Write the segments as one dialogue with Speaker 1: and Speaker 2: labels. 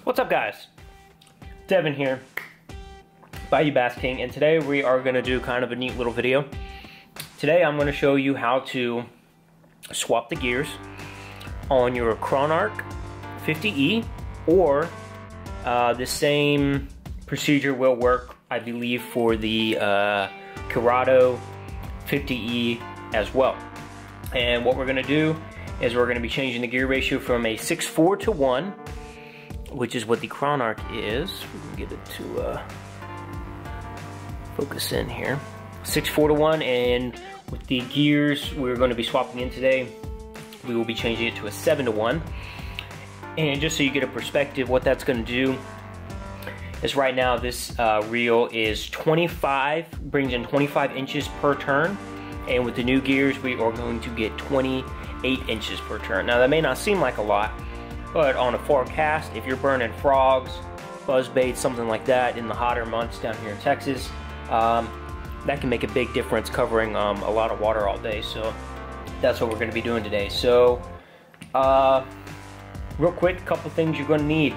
Speaker 1: What's up, guys? Devin here, Bayou Bass King, and today we are going to do kind of a neat little video. Today I'm going to show you how to swap the gears on your Chronarch 50E, or the same procedure will work, I believe, for the Curado 50E as well. And what we're going to do is we're going to be changing the gear ratio from a 6:4 to 1, which is what the Chronarch is. We can get it to focus in here. 6:4 to 1, and with the gears we're going to be swapping in today, we will be changing it to a 7 to 1. And just so you get a perspective, what that's going to do is right now this reel is 25, brings in 25 inches per turn, and with the new gears we are going to get 28 inches per turn. Now that may not seem like a lot, but on a forecast, if you're burning frogs, buzzbaits, something like that in the hotter months down here in Texas, that can make a big difference, covering a lot of water all day. So that's what we're going to be doing today. So real quick, a couple things you're going to need.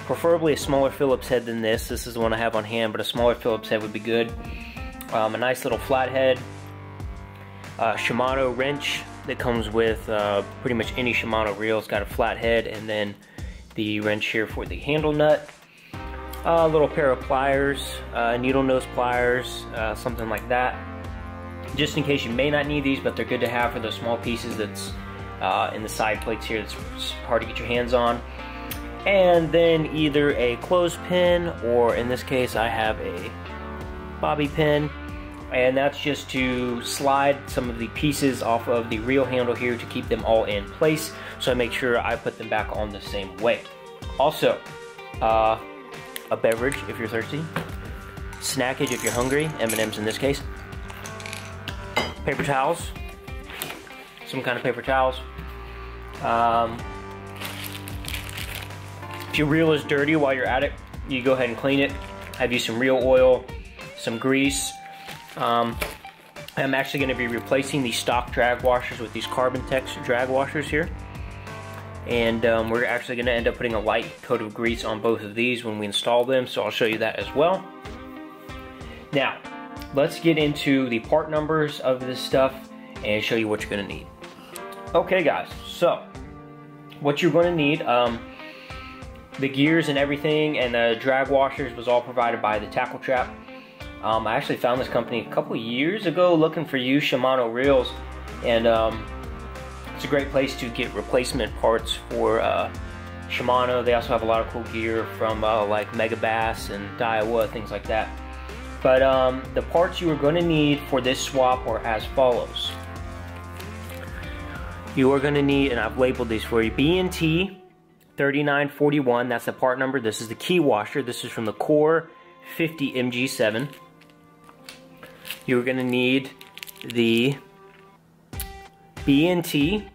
Speaker 1: Preferably a smaller Phillips head than this. This is the one I have on hand, but a smaller Phillips head would be good. A nice little flathead, Shimano wrench that comes with pretty much any Shimano reel. It's got a flat head, and then the wrench here for the handle nut. A little pair of pliers, needle nose pliers, something like that. Just in case you may not need these, but they're good to have for those small pieces that's in the side plates here that's hard to get your hands on. And then either a clothespin, or in this case I have a bobby pin. And that's just to slide some of the pieces off of the reel handle here to keep them all in place, so I make sure I put them back on the same way. Also, a beverage if you're thirsty, snackage if you're hungry, M&M's in this case, paper towels, some kind of paper towels. If your reel is dirty while you're at it, you go ahead and clean it. Have you some reel oil, some grease. I'm actually going to be replacing the stock drag washers with these Carbon Tex drag washers here, and we're actually going to end up putting a light coat of grease on both of these when we install them, so I'll show you that as well. Now let's get into the part numbers of this stuff and show you what you're going to need. Okay guys, so what you're going to need, the gears and everything and the drag washers was all provided by the TackleTrap. I actually found this company a couple years ago looking for used Shimano reels, and it's a great place to get replacement parts for Shimano. They also have a lot of cool gear from like Mega Bass and Daiwa, things like that. But the parts you are going to need for this swap are as follows. You are going to need, and I've labeled these for you, B&T 3941, that's the part number. This is the key washer. This is from the Core 50 MG7. You're going to need the B&T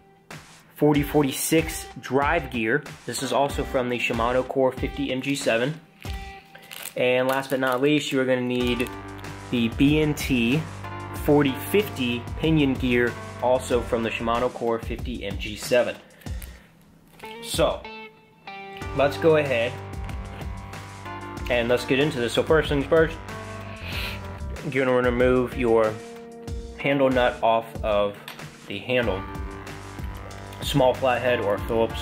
Speaker 1: 4046 drive gear. This is also from the Shimano Core 50 MG7. And last but not least, you're going to need the B&T 4050 pinion gear, also from the Shimano Core 50 MG7. So let's go ahead and let's get into this. So first things first, you're going to remove your handle nut off of the handle. Small flathead or Phillips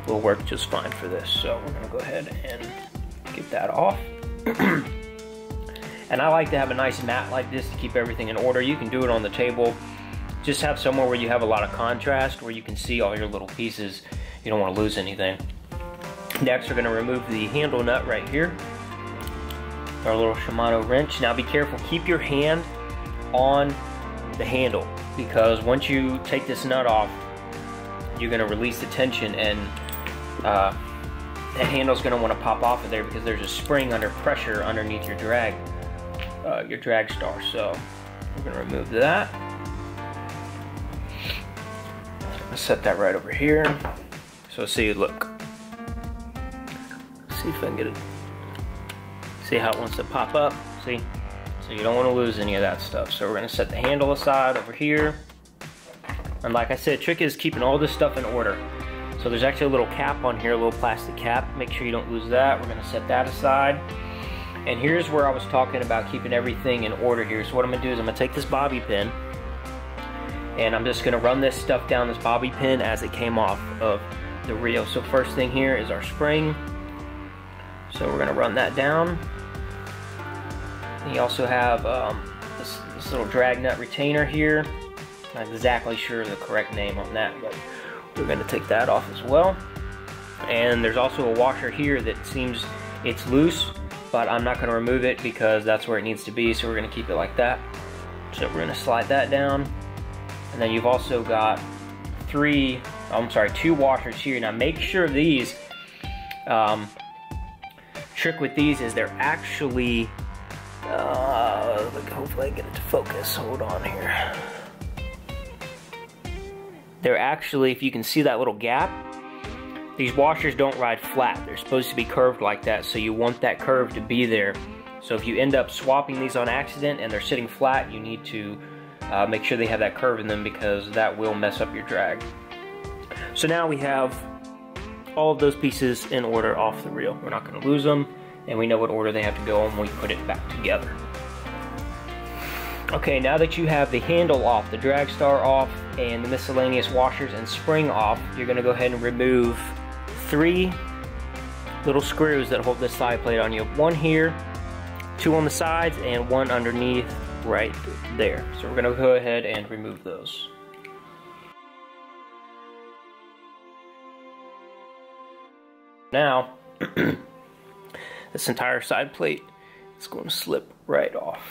Speaker 1: will work just fine for this. So we're going to go ahead and get that off. And I like to have a nice mat like this to keep everything in order. You can do it on the table. Just have somewhere where you have a lot of contrast, where you can see all your little pieces. You don't want to lose anything. Next, we're going to remove the handle nut right here. Our little Shimano wrench. Now be careful, keep your hand on the handle, because once you take this nut off, you're going to release the tension, and the handle's going to want to pop off of there because there's a spring under pressure underneath your drag star. So we're going to remove that. I'll set that right over here. So see, look. See if I can get it. See how it wants to pop up? See? So you don't want to lose any of that stuff. So we're going to set the handle aside over here. And like I said, trick is keeping all this stuff in order. So there's actually a little cap on here, a little plastic cap. Make sure you don't lose that. We're gonna set that aside. And here's where I was talking about keeping everything in order here. So what I'm gonna do is I'm gonna take this bobby pin and I'm just gonna run this stuff down this bobby pin as it came off of the reel. So first thing here is our spring. So we're gonna run that down. And you also have this little drag nut retainer here. Not exactly sure the correct name on that, but we're gonna take that off as well. And there's also a washer here that seems it's loose, but I'm not gonna remove it because that's where it needs to be, so we're gonna keep it like that. So we're gonna slide that down. And then you've also got two washers here. Now make sure these, trick with these is they're actually, hopefully I get it to focus, hold on here. They're actually, if you can see that little gap, these washers don't ride flat. They're supposed to be curved like that, so you want that curve to be there. So if you end up swapping these on accident and they're sitting flat, you need to make sure they have that curve in them because that will mess up your drag. So now we have all of those pieces in order off the reel. We're not going to lose them, and we know what order they have to go in when we put it back together. Okay, now that you have the handle off, the drag star off, and the miscellaneous washers and spring off, you're going to go ahead and remove 3 little screws that hold this side plate on. You have 1 here, 2 on the sides, and 1 underneath right there. So we're going to go ahead and remove those. Now, this entire side plate is going to slip right off.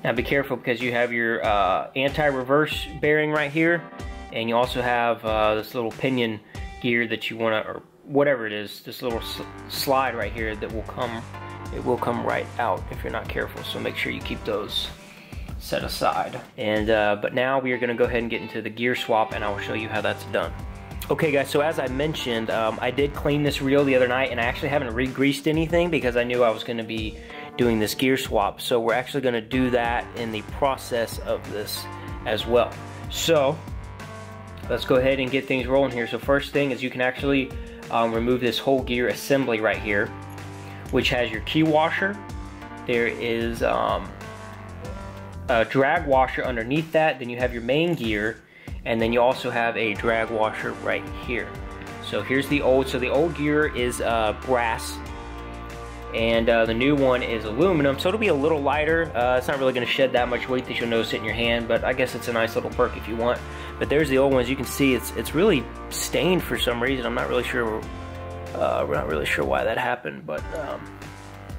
Speaker 1: Now be careful because you have your anti-reverse bearing right here, and you also have this little pinion gear that you want to, or whatever it is, this little slide right here that will come, it will come right out if you're not careful. So make sure you keep those set aside. And but now we are going to go ahead and get into the gear swap, and I will show you how that's done. Okay guys, so as I mentioned, I did clean this reel the other night, and I actually haven't re-greased anything because I knew I was going to be doing this gear swap. So we're actually going to do that in the process of this as well. So let's go ahead and get things rolling here. So first thing is you can actually remove this whole gear assembly right here, which has your key washer. There is a drag washer underneath that. Then you have your main gear, and then you also have a drag washer right here. So here's the old, so the old gear is brass, and the new one is aluminum, so it'll be a little lighter. It's not really going to shed that much weight that you'll notice it in your hand, but I guess it's a nice little perk if you want. But there's the old one. As you can see, it's really stained for some reason. I'm not really sure. We're not really sure why that happened, but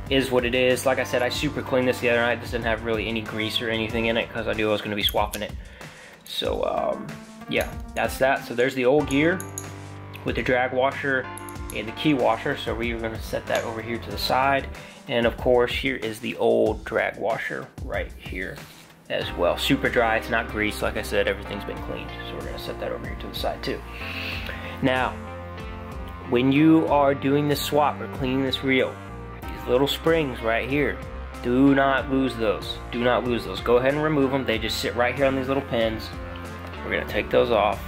Speaker 1: is what it is. Like I said, I super cleaned this the other night. This didn't have really any grease or anything in it because I knew I was going to be swapping it. So yeah, that's that. So there's the old gear with the drag washer and the key washer. So we are going to set that over here to the side. And of course, here is the old drag washer right here as well. Super dry, it's not greased. Like I said, everything's been cleaned. So we're going to set that over here to the side too. Now, when you are doing this swap or cleaning this reel, these little springs right here, do not lose those. Do not lose those. Go ahead and remove them. They just sit right here on these little pins. We're going to take those off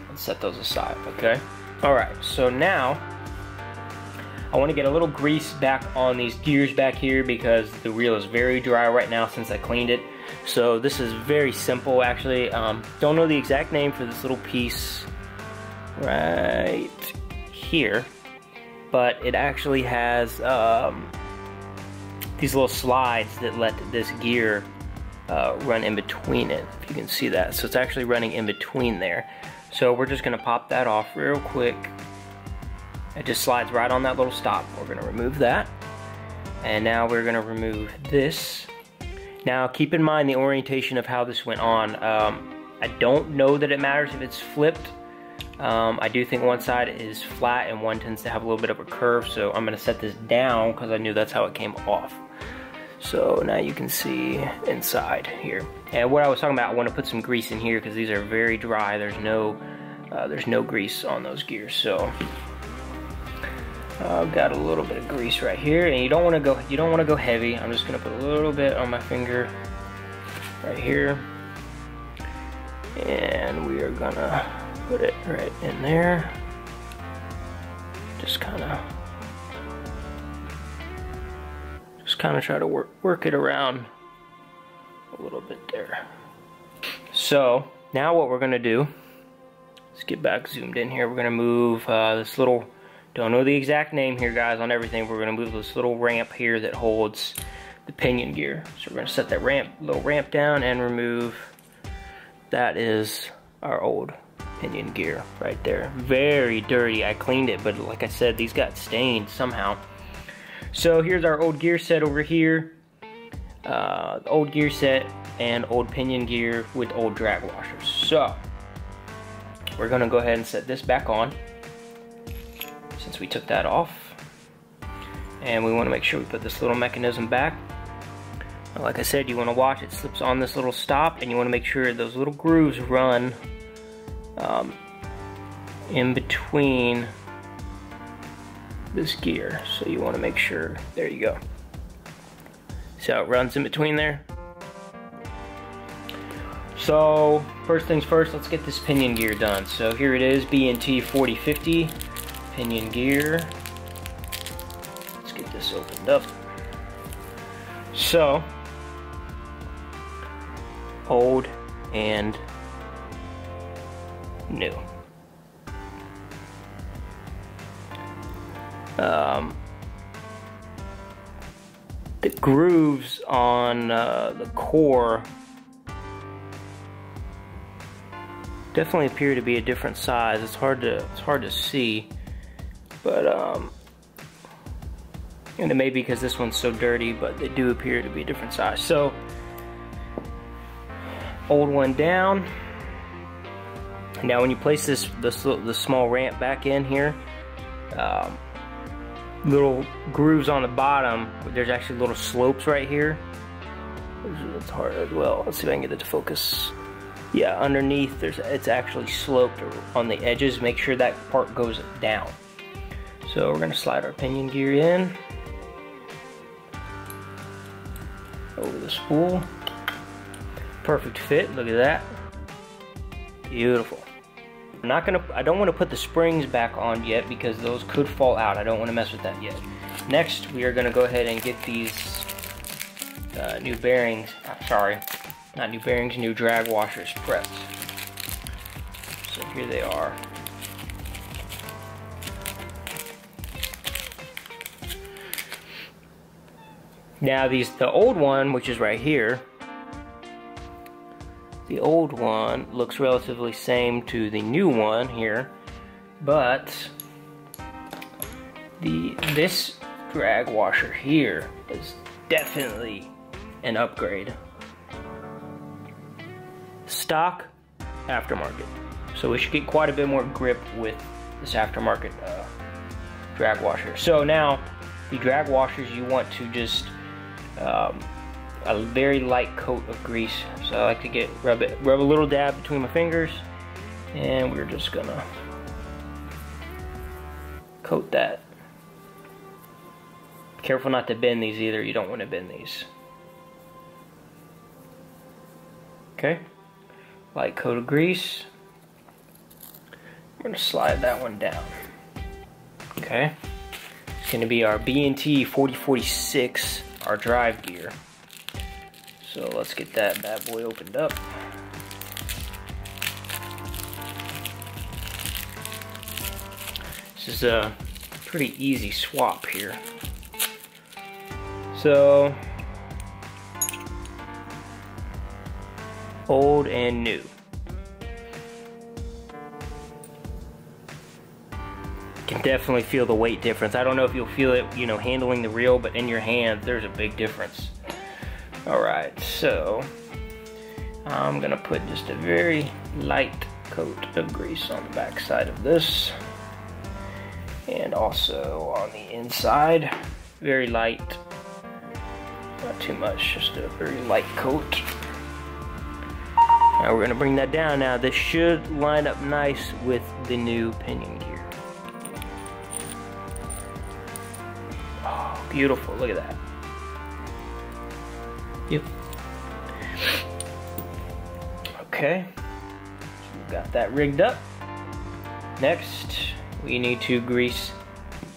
Speaker 1: and set those aside, okay? Alright, so now I want to get a little grease back on these gears back here because the reel is very dry right now since I cleaned it. So this is very simple actually. Don't know the exact name for this little piece right here, but it actually has these little slides that let this gear run in between it, if you can see that. So it's actually running in between there. So we're just going to pop that off real quick. It just slides right on that little stop. We're going to remove that. And now we're going to remove this. Now keep in mind the orientation of how this went on. I don't know that it matters if it's flipped. I do think one side is flat and one tends to have a little bit of a curve. So I'm going to set this down because I knew that's how it came off. So now you can see inside here. And what I was talking about, I want to put some grease in here because these are very dry. There's no grease on those gears. So I've got a little bit of grease right here, and you don't want to go heavy. I'm just going to put a little bit on my finger right here, and we are gonna Put it right in there. Just kind of try to work it around a little bit there. So now what we're gonna do, let's get back zoomed in here. We're gonna move this little, don't know the exact name here guys on everything, we're gonna move this little ramp here that holds the pinion gear. So we're gonna set that little ramp down and remove, that is our old pinion gear right there. Very dirty, I cleaned it, but like I said, these got stained somehow. So here's our old gear set over here. Old gear set and old pinion gear with old drag washers. So we're gonna go ahead and set this back on since we took that off. And we wanna make sure we put this little mechanism back. Like I said, you wanna watch it slips on this little stop, and you wanna make sure those little grooves run in between this gear. So you wanna make sure, there you go. See how it runs in between there? So first things first, let's get this pinion gear done. So here it is, B&T 4050 pinion gear. Let's get this opened up. So, old and new. The grooves on the core definitely appear to be a different size. It's hard to see, but and it may be because this one's so dirty, but they do appear to be a different size. So old one down. Now when you place the small ramp back in here, little grooves on the bottom, there's actually little slopes right here. It's hard as well. Let's see if I can get it to focus. Yeah, underneath it's actually sloped on the edges. Make sure that part goes down. So we're gonna slide our pinion gear in over the spool. Perfect fit, look at that. Beautiful. I don't want to put the springs back on yet because those could fall out. I don't want to mess with that yet. Next, we are going to go ahead and get these new bearings, sorry, not new bearings, new drag washers prepped. So here they are. Now the old one, which is right here, the old one looks relatively same to the new one here, but this drag washer here is definitely an upgrade. Stock, aftermarket. So we should get quite a bit more grip with this aftermarket drag washer. So now the drag washers, you want to just a very light coat of grease. So I like to rub a little dab between my fingers, and we're just gonna coat that. Careful not to bend these either. You don't want to bend these. Okay, light coat of grease. I'm gonna slide that one down. Okay, it's gonna be our B&T 4046, our drive gear. So let's get that bad boy opened up. This is a pretty easy swap here. So, old and new. Can definitely feel the weight difference. I don't know if you'll feel it, you know, handling the reel, but in your hand, there's a big difference. Alright, so I'm gonna put just a very light coat of grease on the back side of this, and also on the inside, very light, not too much, just a very light coat. Now we're gonna bring that down. Now this should line up nice with the new pinion gear. Oh, beautiful, look at that. Yep. Okay, so we've got that rigged up. Next, we need to grease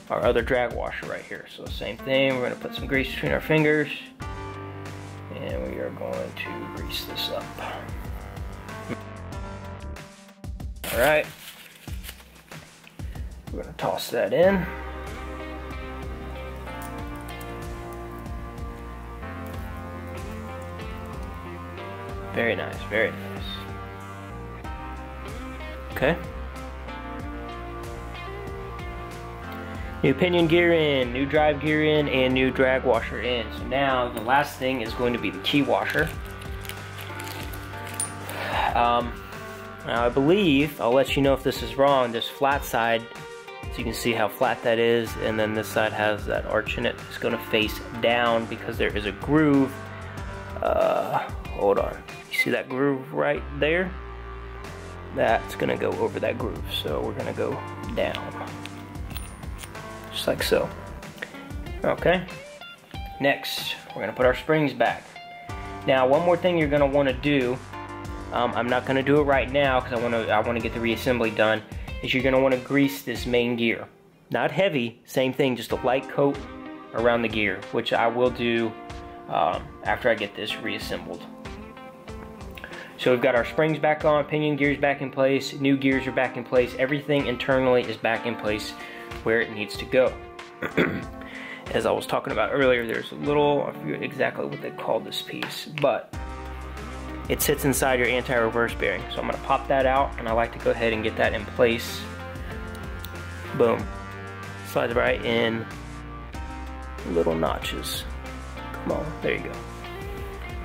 Speaker 1: our other drag washer right here. So same thing, we're gonna put some grease between our fingers and we are going to grease this up. All right, we're gonna toss that in. Very nice, very nice. Okay. New pinion gear in, new drive gear in, and new drag washer in. So now the last thing is going to be the key washer. Now I believe, I'll let you know if this is wrong, this flat side, so you can see how flat that is, and then this side has that arch in it. It's going to face down because there is a groove. Hold on. You see that groove right there? That's going to go over that groove. So we're going to go down. Just like so. Okay. Next, we're going to put our springs back. Now, one more thing you're going to want to do, I'm not going to do it right now because I want to get the reassembly done, is you're going to want to grease this main gear. Not heavy, same thing, just a light coat around the gear, which I will do after I get this reassembled. So we've got our springs back on, pinion gears back in place, new gears are back in place, everything internally is back in place where it needs to go. As I was talking about earlier, there's a little, I forget exactly what they called this piece, but it sits inside your anti-reverse bearing. So I'm going to pop that out, and I like to go ahead and get that in place. Boom. Slides right in, little notches. Come on, there you go.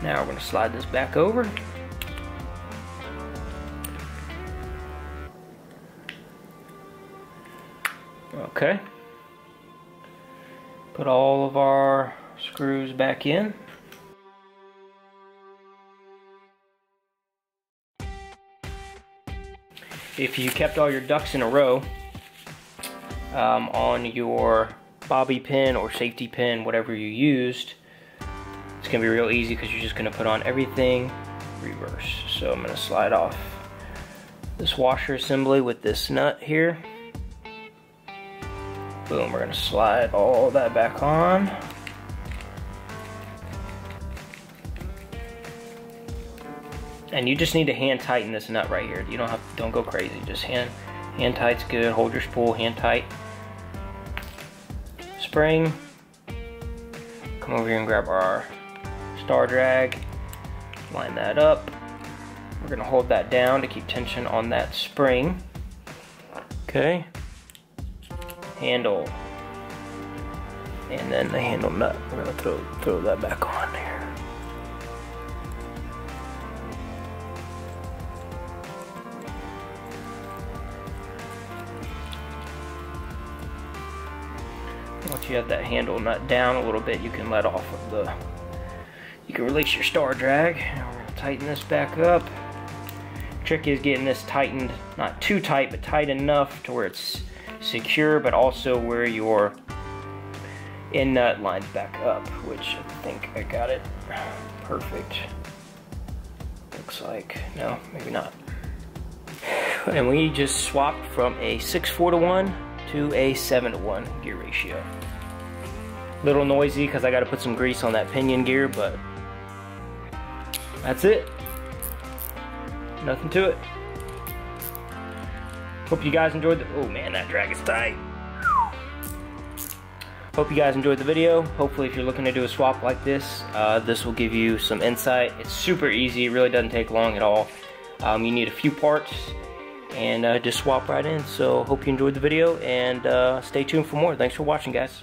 Speaker 1: Now we're going to slide this back over. Okay. Put all of our screws back in. If you kept all your ducks in a row on your bobby pin or safety pin, whatever you used, it's gonna be real easy because you're just gonna put on everything reverse. So I'm gonna slide off this washer assembly with this nut here. Boom, we're gonna slide all that back on. And you just need to hand tighten this nut right here. You don't go crazy. Just hand tight's good. Hold your spool, hand tight. Spring. Come over here and grab our star drag. Line that up. We're gonna hold that down to keep tension on that spring. Okay. Handle. And then the handle nut. We're gonna throw that back on there. Once you have that handle nut down a little bit, you can let off of you can release your star drag. Now we're gonna tighten this back up. Trick is getting this tightened, not too tight, but tight enough to where it's secure, but also where your end nut lines back up, which I think I got it perfect. Looks like, no, maybe not. And we just swapped from a 6:4:1 to a 7:1 gear ratio. Little noisy because I got to put some grease on that pinion gear, but that's it. Nothing to it. Hope you guys enjoyed the, oh man, that drag is tight. Hope you guys enjoyed the video. Hopefully if you're looking to do a swap like this, this will give you some insight. It's super easy, it really doesn't take long at all. You need a few parts and just swap right in. So hope you enjoyed the video and stay tuned for more. Thanks for watching, guys.